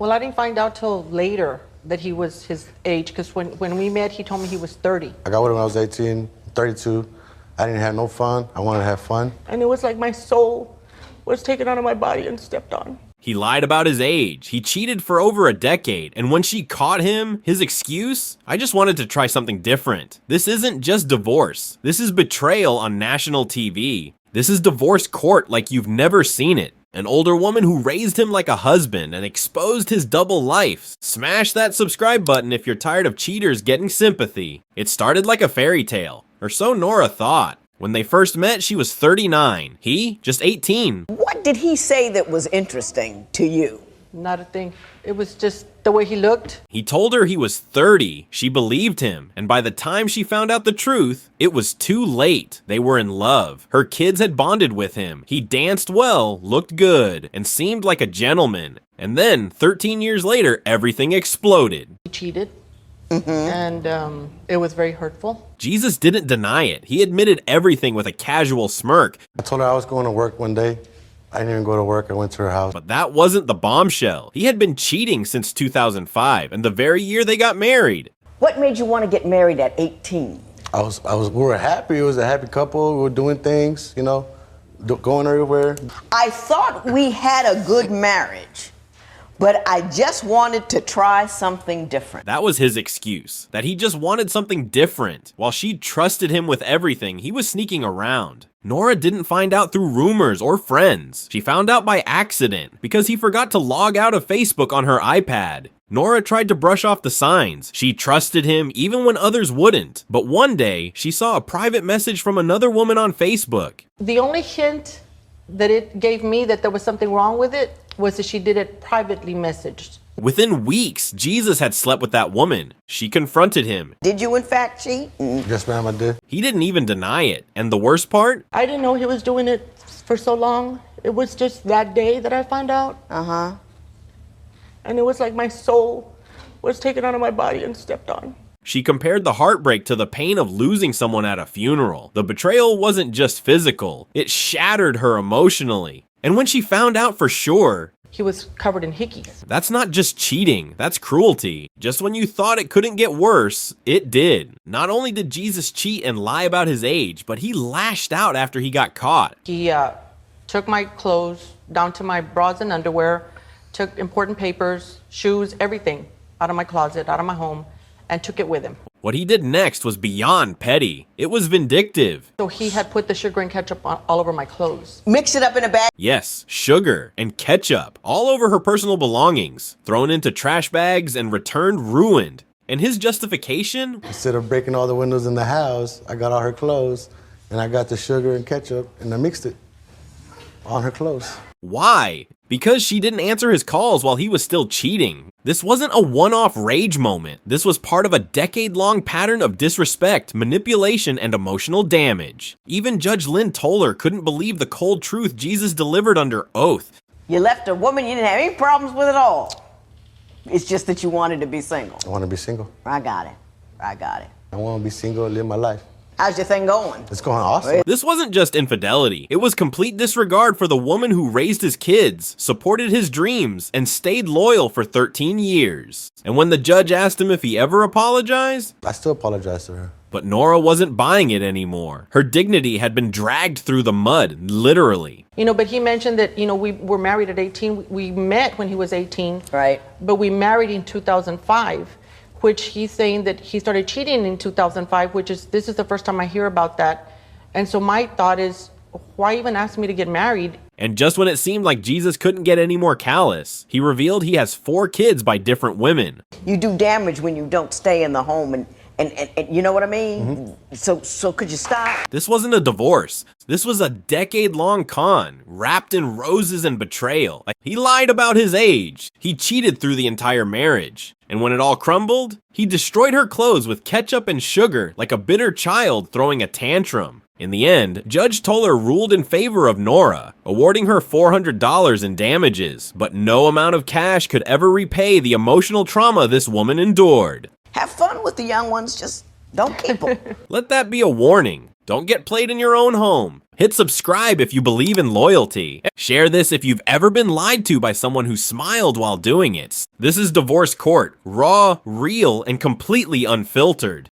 Well, I didn't find out till later that he was his age, because when we met, he told me he was 30. I got with him when I was 18, 32. I didn't have no fun. I wanted to have fun. And it was like my soul was taken out of my body and stepped on. He lied about his age. He cheated for over a decade. And when she caught him, his excuse? I just wanted to try something different. This isn't just divorce. This is betrayal on national TV. This is divorce court like you've never seen it. An older woman who raised him like a husband and exposed his double life. Smash that subscribe button if you're tired of cheaters getting sympathy. It started like a fairy tale, or so Nora thought. When they first met, she was 39. He, just 18. What did he say that was interesting to you? Not a thing. It was just the way he looked. He told her he was 30. She believed him. And by the time she found out the truth, it was too late. They were in love. Her kids had bonded with him. He danced well, looked good, and seemed like a gentleman. And then, 13 years later, everything exploded. He cheated. And it was very hurtful. Jesus didn't deny it. He admitted everything with a casual smirk. I told her I was going to work one day. I didn't even go to work. I went to her house. But that wasn't the bombshell. He had been cheating since 2005, and the very year they got married. What made you want to get married at 18? We were happy. It was a happy couple. We were doing things, you know, going everywhere. I thought we had a good marriage, but I just wanted to try something different. That was his excuse, that he just wanted something different. While she trusted him with everything, he was sneaking around. Nora didn't find out through rumors or friends. She found out by accident because he forgot to log out of Facebook on her iPad. Nora tried to brush off the signs. She trusted him even when others wouldn't. But one day, she saw a private message from another woman on Facebook. The only hint that it gave me that there was something wrong with it was that she did it privately messaged. Within weeks, Jesus had slept with that woman. She confronted him. Did you in fact cheat? Yes, ma'am, I did. He didn't even deny it. And the worst part? I didn't know he was doing it for so long. It was just that day that I found out. And it was like my soul was taken out of my body and stepped on. She compared the heartbreak to the pain of losing someone at a funeral. The betrayal wasn't just physical. It shattered her emotionally. And when she found out for sure, he was covered in hickeys. That's not just cheating, that's cruelty. Just when you thought it couldn't get worse, it did. Not only did Jesus cheat and lie about his age, but he lashed out after he got caught. He took my clothes down to my bras and underwear, took important papers, shoes, everything out of my closet, out of my home, and took it with him. What he did next was beyond petty. It was vindictive. So he had put the sugar and ketchup all over my clothes. Mix it up in a bag? Yes, sugar and ketchup all over her personal belongings, thrown into trash bags and returned ruined. And his justification? Instead of breaking all the windows in the house, I got all her clothes and I got the sugar and ketchup and I mixed it on her clothes. Why? Because she didn't answer his calls while he was still cheating. This wasn't a one-off rage moment. This was part of a decade-long pattern of disrespect, manipulation, and emotional damage. Even Judge Lynn Toller couldn't believe the cold truth Jesus delivered under oath. You left a woman you didn't have any problems with at all. It's just that you wanted to be single. I want to be single. I got it. I got it. I want to be single and live my life. How's your thing going? It's going awesome. This wasn't just infidelity. It was complete disregard for the woman who raised his kids, supported his dreams, and stayed loyal for 13 years. And when the judge asked him if he ever apologized, I still apologize to her. But Nora wasn't buying it anymore. Her dignity had been dragged through the mud, literally. You know, but he mentioned that, you know, we were married at 18. We met when he was 18. Right. But we married in 2005. Which he's saying that he started cheating in 2005, this is the first time I hear about that. And so my thought is, why even ask me to get married? And just when it seemed like Jesus couldn't get any more callous, he revealed he has 4 kids by different women. You do damage when you don't stay in the home and you know what I mean? So could you stop? This wasn't a divorce. This was a decade-long con, wrapped in roses and betrayal. He lied about his age. He cheated through the entire marriage. And when it all crumbled, he destroyed her clothes with ketchup and sugar like a bitter child throwing a tantrum. In the end, Judge Toller ruled in favor of Nora, awarding her $400 in damages, but no amount of cash could ever repay the emotional trauma this woman endured. Have fun with the young ones, just don't keep them. Let that be a warning. Don't get played in your own home. Hit subscribe if you believe in loyalty. Share this if you've ever been lied to by someone who smiled while doing it. This is Divorce Court, raw, real, and completely unfiltered.